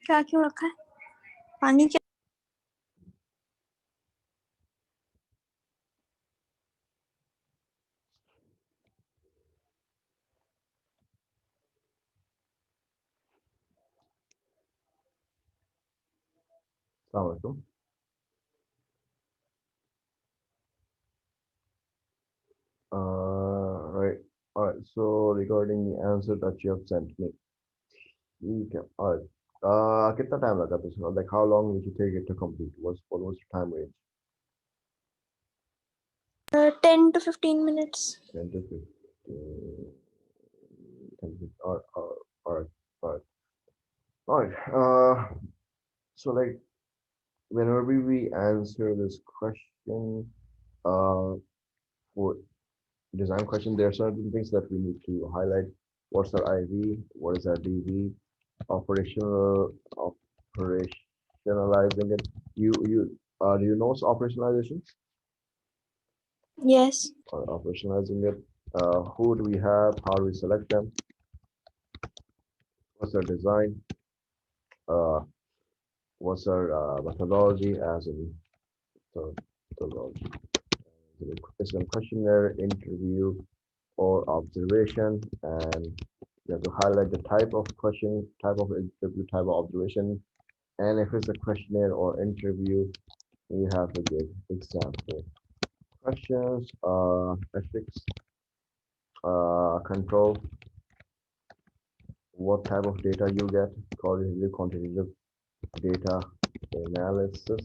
क्या क्यों रखा है पानी क्या Assalamualaikum. Right. All right. So regarding the answer that you have sent me, okay. All right. कितना time लगा था इसमें? Like how long did you take it to complete? What was your time range? 10 to 15 minutes 10 to 15. 10 to 15. All right. All right. All right. So like whenever we answer this question, for design question, there are certain things that we need to highlight. What's our IV? What is our DV? Operationalizing it. Do you know what's operationalization? yes Or operationalizing it. Who do we have? How do we select them? What's our design? Uh, what's our methodology as in methodology? It's a questionnaire, interview, or observation, and you have to highlight the type of question, type of interview, type of observation, and if it's a questionnaire or interview, you have to give example questions, ethics, control, what type of data you get, quantitative data analysis,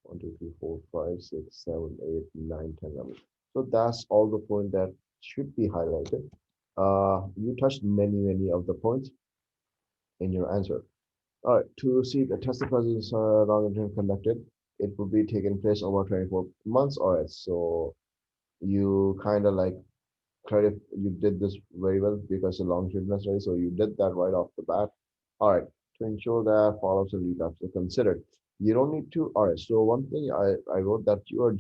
1, 2, 3, 4, 5, 6, 7, 8, 9, 10, 11. So that's all the point that should be highlighted. You touched many of the points in your answer. All right, to see the test presence round conducted, it will be taking place over 24 months. All right, so you kind of like credit, you did this very well because the longitudinal study, so you did that right off the bat. All right, to ensure that follow-ups and relapses are considered. You don't need to, all right, so one thing I wrote that you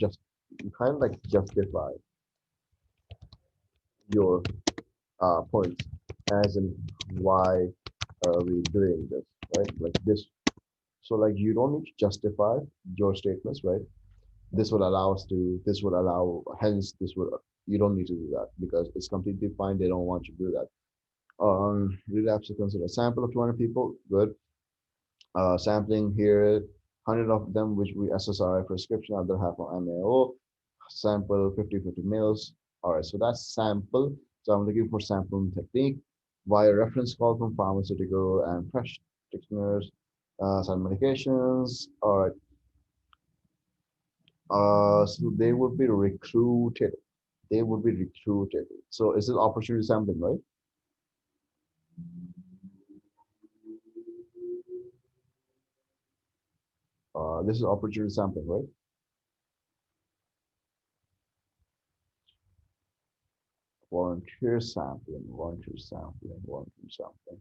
kind of like justify your points as in why are we doing this, right? Like this. So like you don't need to justify your statements, right? This would allow, hence this would, you don't need to do that because it's completely fine. They don't want you to do that. Relapse to consider sample of 200 people, good. Sampling here, 100 of them, which we SSRI prescription, other half on MAO, sample 50 mils. All right, so that's sample. So I'm looking for sampling technique via reference call from pharmaceutical and practitioners, some medications. All right, so they would be recruited. They would be recruited. So is it opportunity sampling, right? This is opportunity sampling, right? Volunteer sampling, volunteer sampling.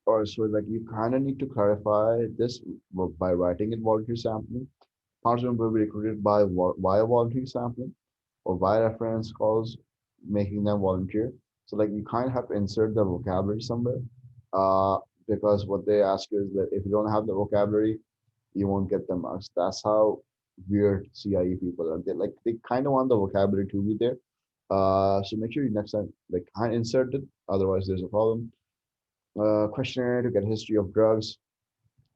Or so like you kind of need to clarify this by writing it volunteer sampling. Participants will be recruited by via volunteer sampling or via reference calls, making them volunteer. So like you kind of have to insert the vocabulary somewhere, uh, because what they ask you is that if you don't have the vocabulary, you won't get the marks. That's how weird CIE people are. They kind of want the vocabulary to be there. So make sure you next time like kind of insert it. Otherwise, there's a problem. Questionnaire to get history of drugs.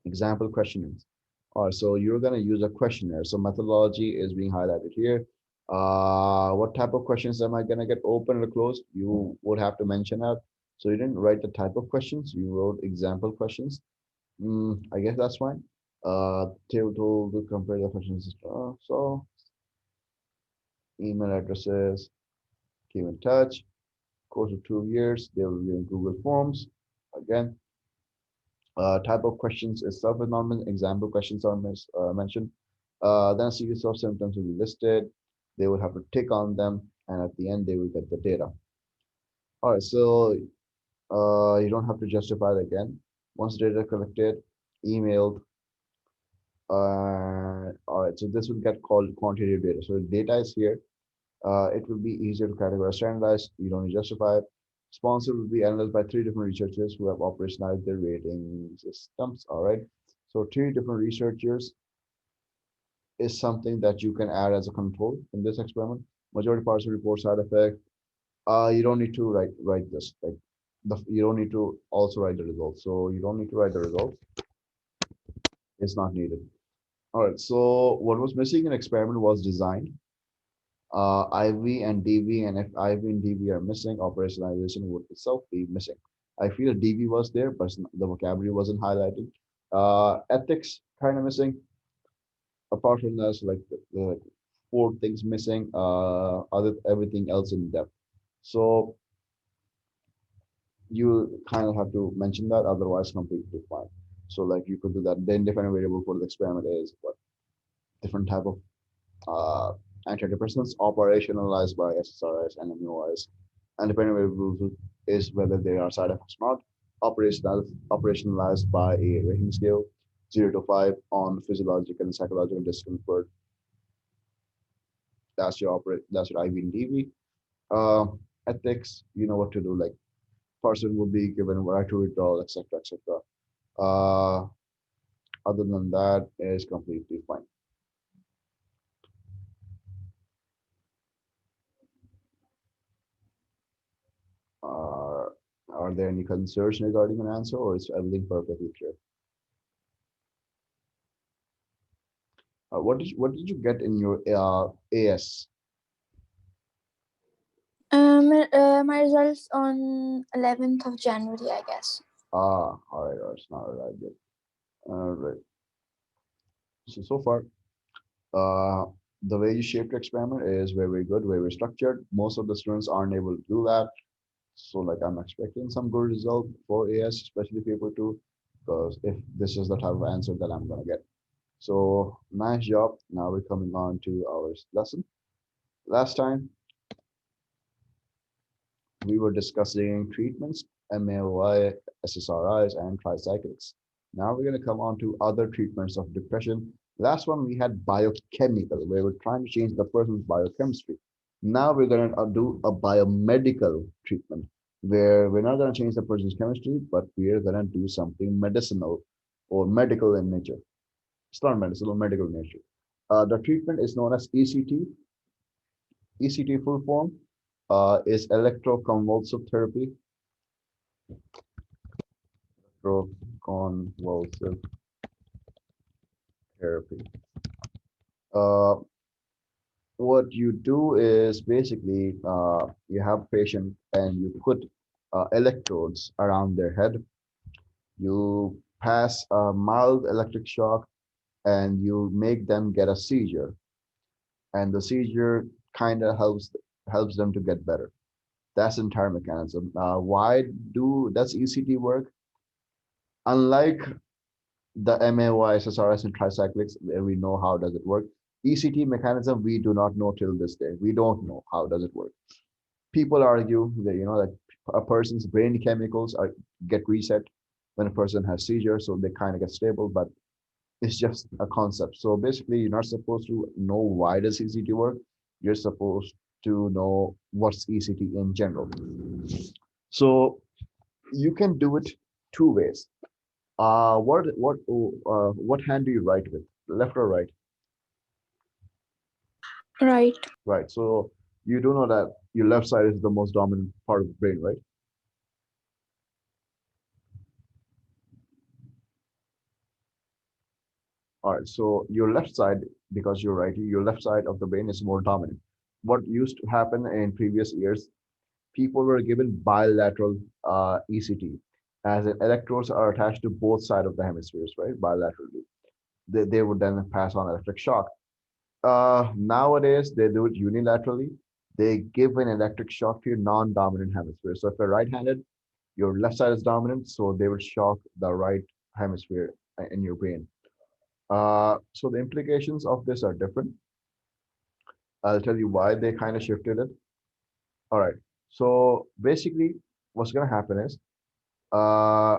Example questionnaires. All right, so you're gonna use a questionnaire. So methodology is being highlighted here. What type of questions am I gonna get open or closed? You would have to mention that. So you didn't write the type of questions. You wrote example questions. I guess that's fine. Table to compare the questions. So email addresses, keep in touch. Course of 2 years, they will be in Google Forms. Again, type of questions is self-environment. Example questions are mentioned. Then a series of symptoms will be listed. They will have to tick on them, and at the end, they will get the data. All right, so you don't have to justify it again. Once data collected, emailed, all right, so this will get called quantitative data. So data is here. It will be easier to categorize, standardize. You don't need to justify it. Sponsor will be analyzed by three different researchers who have operationalized their rating systems. All right. So three different researchers is something that you can add as a control in this experiment. Majority parts will report side effect. You don't need to write this. Like you don't need to also write the results. So you don't need to write the results. It's not needed. All right. So what was missing in experiment was design. IV and DV, and if IV and DV are missing, operationalization would itself be missing. I feel DV was there, but the vocabulary wasn't highlighted. Ethics kind of missing. Apart from that, like the four things missing. Other everything else in depth. So you kind of have to mention that, otherwise completely fine. So like you could do that. The independent variable for the experiment is what different type of uh, antidepressants operationalized by SSRIs and MUIs. Independent variable is whether they are side effects or not. Operationalized by a rating scale 0 to 5 on physiological and psychological discomfort. That's your IV and DV. Ethics, you know what to do. Like person will be given right to withdrawal, etc., etc. Uh, Other than that, is completely fine. Uh, are there any concerns regarding an answer, or is everything perfectly clear? What did you get in your AS? My results on 11th of January, I guess. All right, it's not arrived yet. All right. So far, uh, the way you shaped the experiment is very good, very structured. Most of the students aren't able to do that. So like I'm expecting some good result for AS, especially paper two, because if this is the type of answer that I'm gonna get. So nice job. Now we're coming on to our lesson. Last time we were discussing treatments, MAOI, SSRIs, and tricyclics. Now we're going to come on to other treatments of depression. Last one we had biochemical, where we're trying to change the person's biochemistry. Now we're going to do a biomedical treatment, where we're not going to change the person's chemistry, but we're going to do something medicinal or medical in nature. It's not medicinal, medical in nature. The treatment is known as ECT. ECT full form is electroconvulsive therapy. Electroconvulsive therapy. Uh, what you do is basically you have patient and you put electrodes around their head. You pass a mild electric shock and you make them get a seizure, and the seizure kind of helps them to get better. That's the entire mechanism. Why does ECT work? Unlike the MAOI, SSRS, and tricyclics, where we know how does it work. ECT mechanism, we do not know till this day. We don't know how does it work. People argue that that a person's brain chemicals get reset when a person has seizure, so they kind of get stable, but it's just a concept. So basically, you're not supposed to know why does ECT work. You're supposed to know what's ECT in general. So you can do it two ways. What hand do you write with? Left or right? Right. Right. So you do know that your left side is the most dominant part of the brain, right? All right. So your left side, because you're righty, your left side of the brain is more dominant. What used to happen in previous years, people were given bilateral ECT, as in electrodes are attached to both sides of the hemispheres, right? Bilaterally. They would then pass on electric shock. Nowadays, they do it unilaterally. They give an electric shock to your non-dominant hemisphere. So if you're right-handed, your left side is dominant, so they will shock the right hemisphere in your brain. So the implications of this are different. I'll tell you why they kind of shifted it. All right. So basically, what's going to happen is, uh,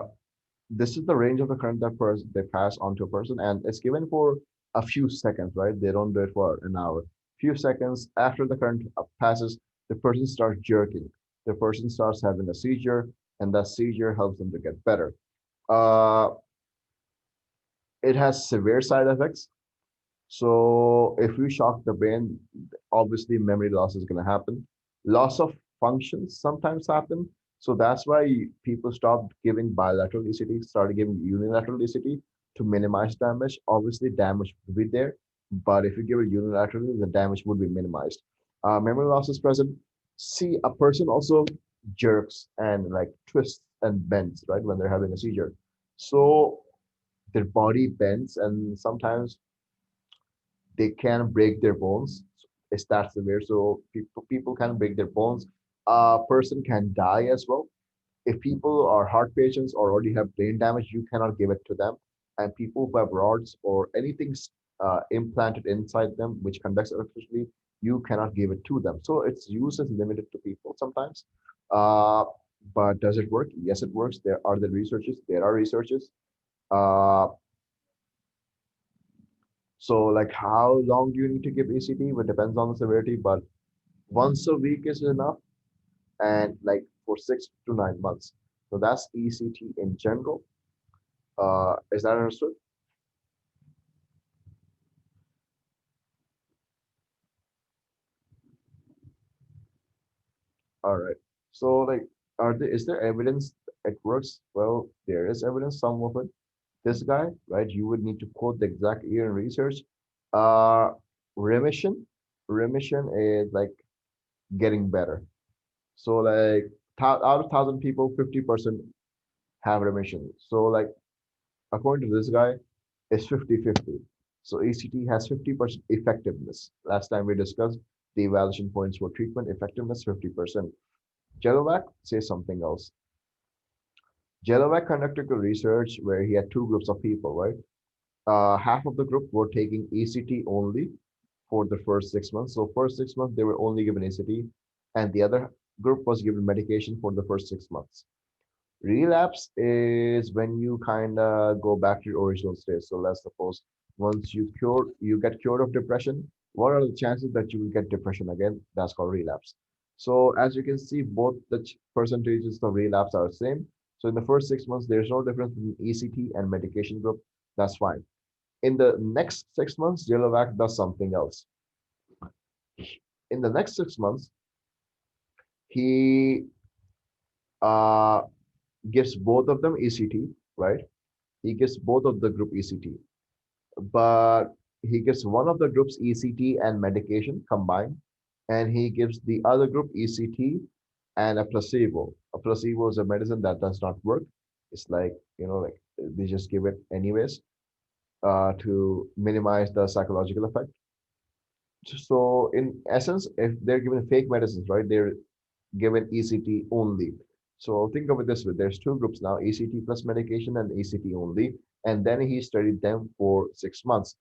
this is the range of the current that they pass on to a person, and it's given for a few seconds, right? They don't do it for an hour. Few seconds after the current passes, the person starts jerking. The person starts having a seizure, and that seizure helps them to get better. Uh, it has severe side effects. So if we shock the brain, obviously memory loss is going to happen. Loss of functions sometimes happen. So that's why people stopped giving bilateral ECT, started giving unilateral ECT to minimize damage. Obviously, damage will be there, but if you give it unilaterally, the damage would be minimized. Memory loss is present. See, a person also jerks and like twists and bends, right, when they're having a seizure. So their body bends, and sometimes they can break their bones. It's that severe. So people can break their bones. A person can die as well. If people are heart patients or already have brain damage, you cannot give it to them. And people who have rods or anything implanted inside them which conducts electricity, you cannot give it to them. So its use is limited to people sometimes. Uh, but does it work? Yes, it works. There are the researches. There are researches. Uh, So like how long do you need to give ECT? It depends on the severity, but once a week is enough and like for 6 to 9 months. So that's ECT in general. Is that understood? All right. So like is there evidence it works? Well, there is evidence, some of it. This guy, right? You would need to quote the exact year in research. Uh remission. Remission is like getting better. So like out of 1,000 people, 50% have remission. So like according to this guy, it's 50-50. So ECT has 50% effectiveness. Last time we discussed the evaluation points for treatment effectiveness 50%. Jelovac says something else. Jelovac conducted a research where he had two groups of people, right? Half of the group were taking ECT only for the first 6 months. So first 6 months they were only given ECT, and the other group was given medication for the first 6 months. Relapse is when you kind of go back to your original state. So let's suppose once you get cured of depression, what are the chances that you will get depression again? That's called relapse. So as you can see, both the percentages of relapse are the same. So in the first 6 months, there's no difference between ECT and medication group. That's fine. In the next 6 months, Jelovac does something else. In the next 6 months, he uh, gives both of them ECT, right? He gives both of the group ECT, but he gives one of the groups ECT and medication combined, and he gives the other group ECT and a placebo. A placebo is a medicine that does not work. It's like, like they just give it anyways to minimize the psychological effect. So in essence, if they're given fake medicines, right, they're given ECT only. So think of it this way. There's two groups now, ECT plus medication and ECT only. And then he studied them for 6 months.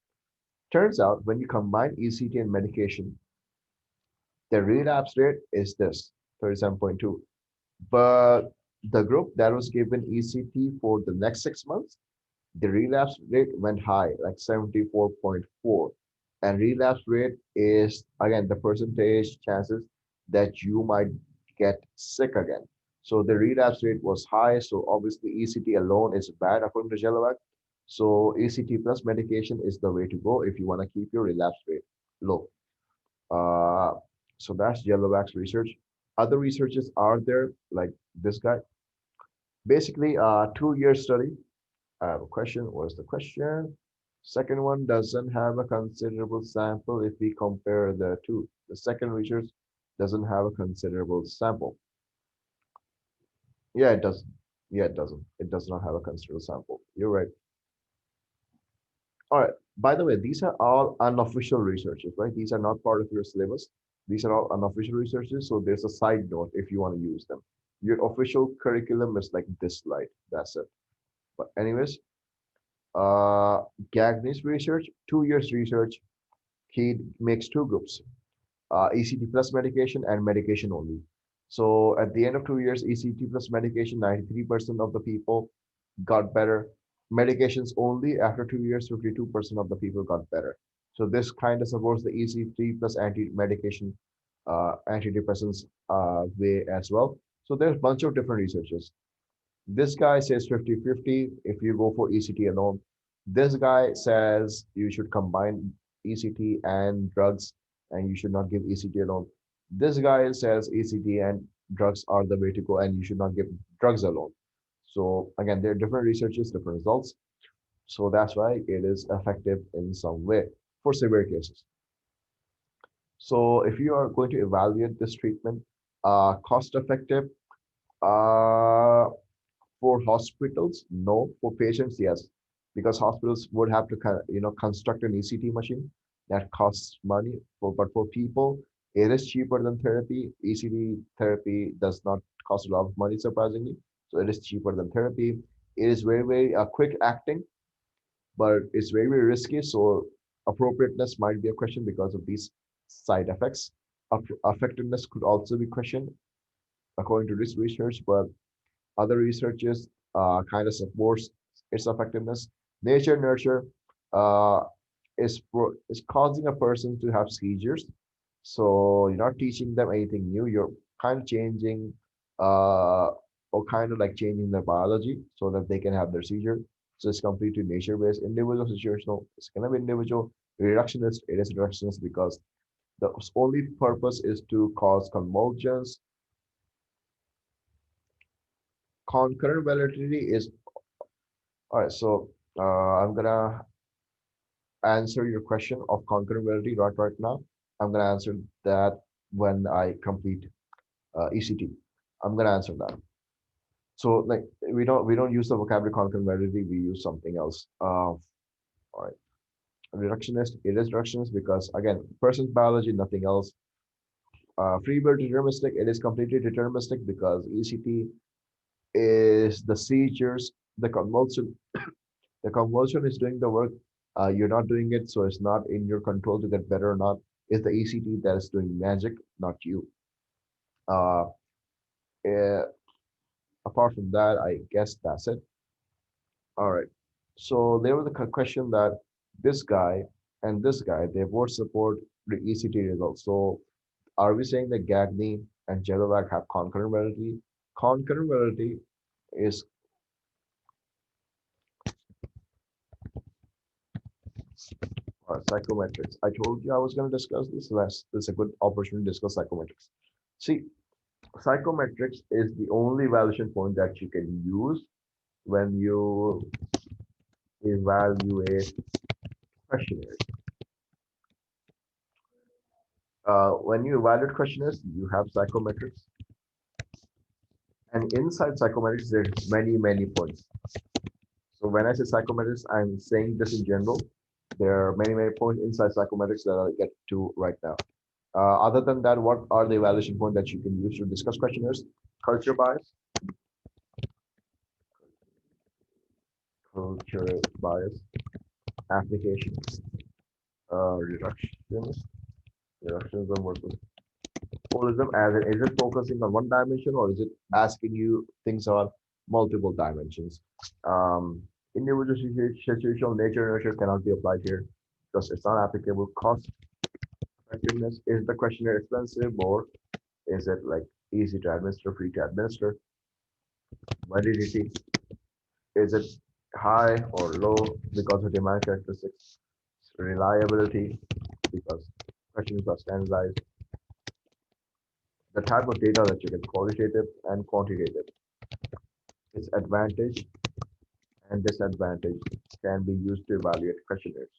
Turns out when you combine ECT and medication, the relapse rate is this, 37.2. But the group that was given ECT for the next 6 months, the relapse rate went high, like 74.4. And relapse rate is, again, the percentage chances that you might get sick again. So the relapse rate was high. So obviously ECT alone is bad according to Jelovac. So ECT plus medication is the way to go if you want to keep your relapse rate low. Uh, so that's Jelovac's research. Other researches are there, like this guy. Basically, a 2-year study. I have a question. What's the question? Second one doesn't have a considerable sample if we compare the two. The second research doesn't have a considerable sample. Yeah, it doesn't. Yeah, it doesn't. It does not have a considerable sample. You're right. All right. By the way, these are all unofficial researches, right? These are not part of your syllabus. These are all unofficial researches. So there's a side note if you want to use them. Your official curriculum is like this slide. That's it. But anyways, Gagne's research, 2 years research, he makes two groups, ECT plus medication and medication only. So at the end of 2 years, ECT plus medication, 93% of the people got better. Medications only, after 2 years, 52% of the people got better. So this kind of supports the ECT plus anti-medication antidepressants way as well. So there's a bunch of different researches. This guy says 50-50 if you go for ECT alone. This guy says you should combine ECT and drugs and you should not give ECT alone. This guy says ECT and drugs are the way to go and you should not give drugs alone. So again, there are different researches, different results. So that's why it is effective in some way for severe cases. So if you are going to evaluate this treatment, cost effective, uh, for hospitals, no. For patients, yes, because hospitals would have to construct an ECT machine that costs money. But for people, it is cheaper than therapy. ECT therapy does not cost a lot of money, surprisingly. So it is cheaper than therapy. It is very, very quick acting, but it's very, very risky. So appropriateness might be a question because of these side effects. Effectiveness could also be questioned according to this research, but other researches kind of supports its effectiveness. Nature nurture uh, is causing a person to have seizures. So you're not teaching them anything new. You're kind of changing or kind of like changing their biology so that they can have their seizure. So it's completely nature-based. Individual situational. It's gonna be individual. Reductionist. It is reductionist because the only purpose is to cause convulsions. Concurrent validity is all right. So I'm gonna answer your question of concurrent validity right now. I'm gonna answer that when I complete ECT. I'm gonna answer that. So like we don't use the vocabulary concurrent validity. We use something else. All right. Reductionist. It is reductionist because again, person's biology, nothing else. Free will deterministic. It is completely deterministic because ECT is the seizures, the convulsion. The convulsion is doing the work. You're not doing it, so it's not in your control to get better or not. It's the ECT that is doing magic, not you. Uh, eh, Apart from that, I guess that's it. All right. So there was a question that this guy and this guy, they both support the ECT results. So are we saying that Gagny and Jelovac have concurrent validity? Concurrent validity is psychometrics. I told you I was going to discuss this. So that's a good opportunity to discuss psychometrics. See, psychometrics is the only evaluation point that you can use when you evaluate questionnaires. When you evaluate questionnaires, you have psychometrics. And inside psychometrics, there's many, many points. So when I say psychometrics, I'm saying this in general. There are many, many points inside psychometrics that I'll get to right now. Other than that, what are the evaluation points that you can use to discuss questionnaires? Culture bias, culture bias, application, reductionism versus holism. As in, is it focusing on one dimension or is it asking you things on multiple dimensions? Individual situational nature nurture cannot be applied here because it's not applicable. Cost effectiveness, is the questionnaire expensive or is it like easy to administer, free to administer? Validity, is it high or low because of demand characteristics? Reliability, because questions are standardized. The type of data that you get, qualitative and quantitative. Its advantage and disadvantage can be used to evaluate questionnaires.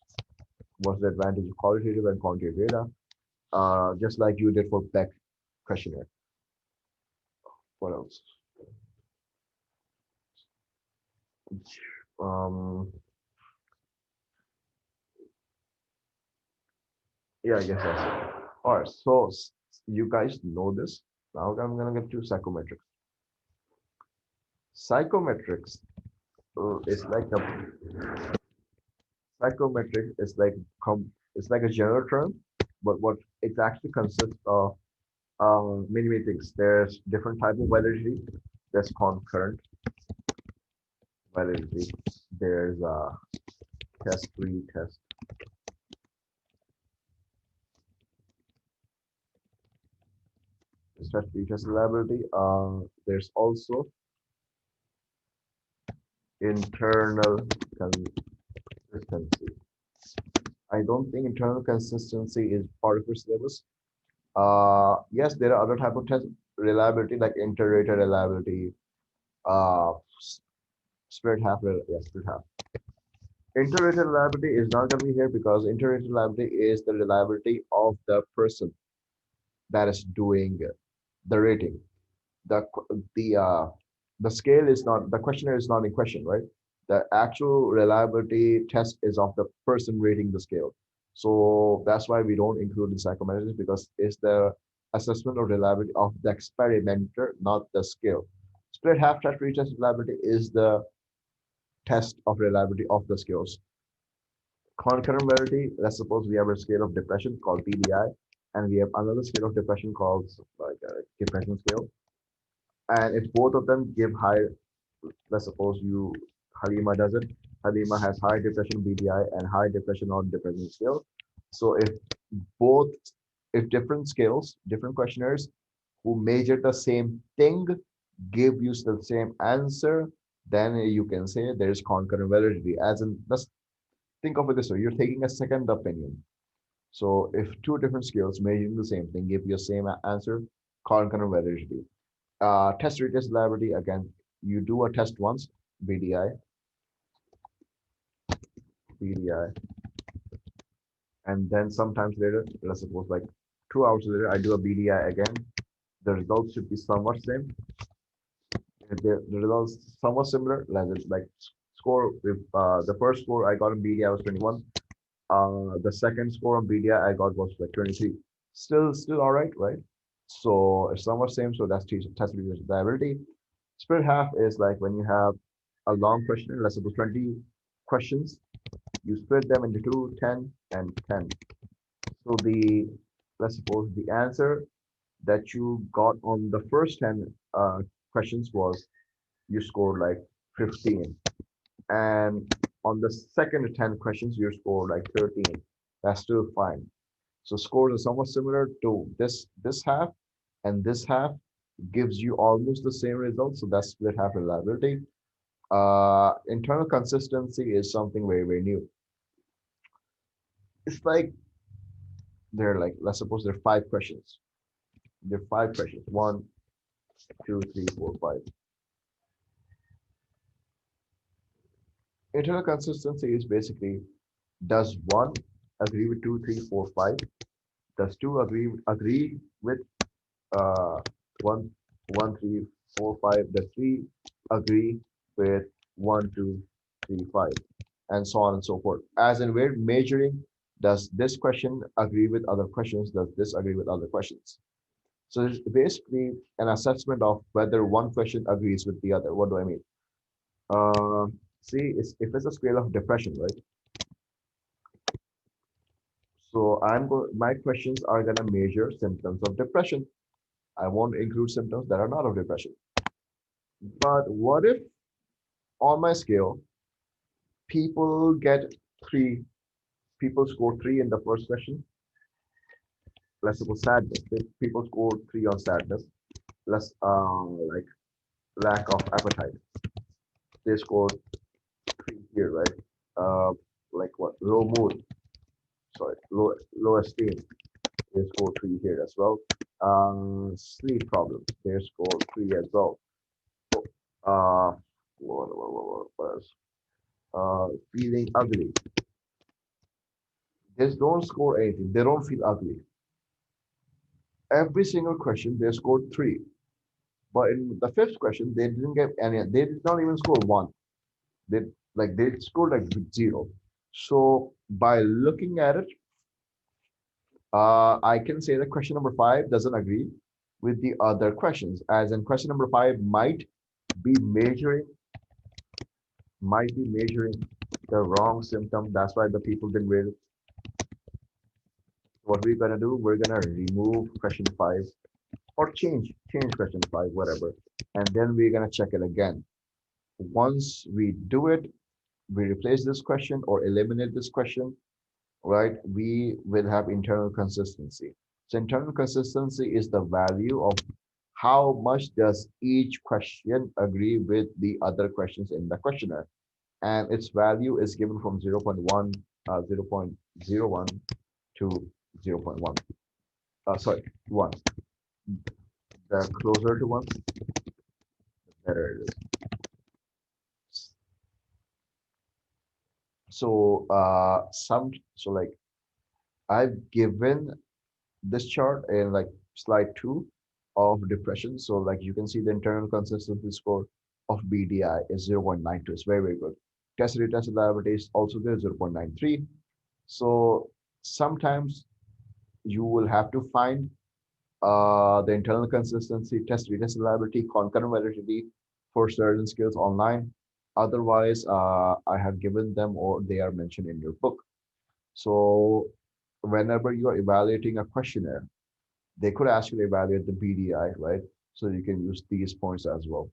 What's the advantage of qualitative and quantitative data? Just like you did for Beck questionnaire. What else? Um, yeah, I guess that's it. All right, so you guys know this. Now I'm gonna get to psychometrics. Psychometrics is like a psychometric is like it's like a general term, but what it actually consists of many things. There's different type of validity. There's concurrent validity. There's test retest. test reliability. There's also internal consistency. I don't think internal consistency is part of your syllabus. Yes, there are other type of test reliability like inter-rater reliability, uh, s- spirit half, yes, spirit half. Inter-rater reliability is not going to be here because inter-rater reliability is the reliability of the person that is doing the rating. The the uh the scale is not, the questionnaire is not in question, right? The actual reliability test is of the person rating the scale. So that's why we don't include the psychometrics, because it's the assessment of reliability of the experimenter, not the scale. Split half test retest reliability is the test of reliability of the scales. Concurrent validity, let's suppose we have a scale of depression called PDI, and we have another scale of depression called like a depression scale. And if both of them give high, let's suppose you Halima does it. Halima has high depression BDI and high depression on depression scale. So both, if different scales, different questionnaires who measure the same thing give you the same answer, then you can say there is concurrent validity. As in, let's think of it this way: you're taking a second opinion. So if two different scales measuring the same thing give you the same answer, concurrent validity. Test retest reliability, again, you do a test once, BDI, BDI, and then sometimes later, let's suppose like 2 hours later, I do a BDI again. The results should be somewhat same. If the results somewhat similar, like score, if the first score I got in BDI was 21, the second score on BDI I got was like 23. Still all right, right? So it's somewhat same. So that's test reliability. Split half is like when you have a long question, let's suppose 20 questions, you split them into two, 10, and 10. So let's suppose the answer that you got on the first 10 questions was you scored like 15. And on the second 10 questions, you scored like 13. That's still fine. So scores are somewhat similar to this half, and this half gives you almost the same result. So that's split half reliability. Internal consistency is something very, very new. It's like let's suppose there are 5 questions. There are 5 questions. One, two, three, four, five. Internal consistency is basically, does one agree with two, three, four, five? Does two agree with uh one, one, three, four, five? Does three agree with one, two, three, five? And so on and so forth. As in, we're measuring, does this question agree with other questions? Does this agree with other questions? So it's basically an assessment of whether one question agrees with the other. What do I mean? Uh, See, if it's a scale of depression, right? So my questions are gonna measure symptoms of depression. I won't include symptoms that are not of depression. But what if on my scale, people get three, people score three in the first question? Let's suppose sadness. People score three on sadness. Less like lack of appetite. They score three here, right? Uh, like what? Low mood. Sorry, low esteem. They score three here as well. Sleep problems. They score three as well. Uh, what else? Feeling ugly. They don't score anything. They don't feel ugly. Every single question they scored three, but in the fifth question they didn't get any. They did not even score one. They they scored like zero. So by looking at it, I can say that question number five doesn't agree with the other questions. As in, question number five be measuring measuring the wrong symptom. That's why the people didn't rate it. What we're gonna do, we're gonna remove question five, or change question five, whatever, and then we're gonna check it again. Once we do it, we replace this question or eliminate this question, right? We will have internal consistency. So internal consistency is the value of how much does each question agree with the other questions in the questionnaire. And its value is given from 0.1, 0.01 to 0.1. Sorry, 1. The closer to 1, the better it is. So, like I've given this chart in like slide 2 of depression. So like you can see the internal consistency score of BDI is 0.92. It's very, very good. Test retest reliability is also there, 0.93. So sometimes you will have to find the internal consistency, test retest reliability, concurrent validity for certain skills online. Otherwise, I have given them or they are mentioned in your book. So whenever you are evaluating a questionnaire, they could ask you to evaluate the BDI, right? So you can use these points as well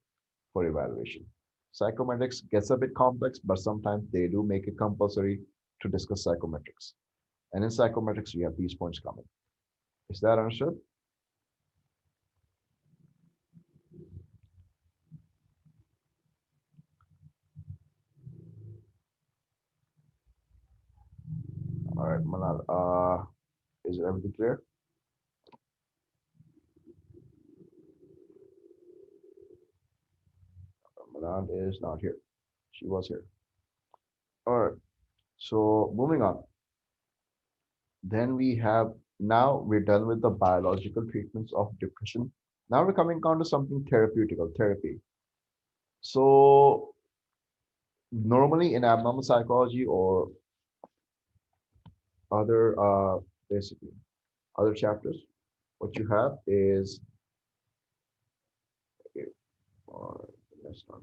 for evaluation. Psychometrics gets a bit complex, but sometimes they do make it compulsory to discuss psychometrics. And in psychometrics, we have these points coming. Is that understood? All right, Manal, is everything clear? Manal is not here. She was here. All right, so moving on. Then we have, now we're done with the biological treatments of depression. Now we're coming on to something therapeutical, therapy. So normally in abnormal psychology or other basically other chapters, what you have is okay, or that's not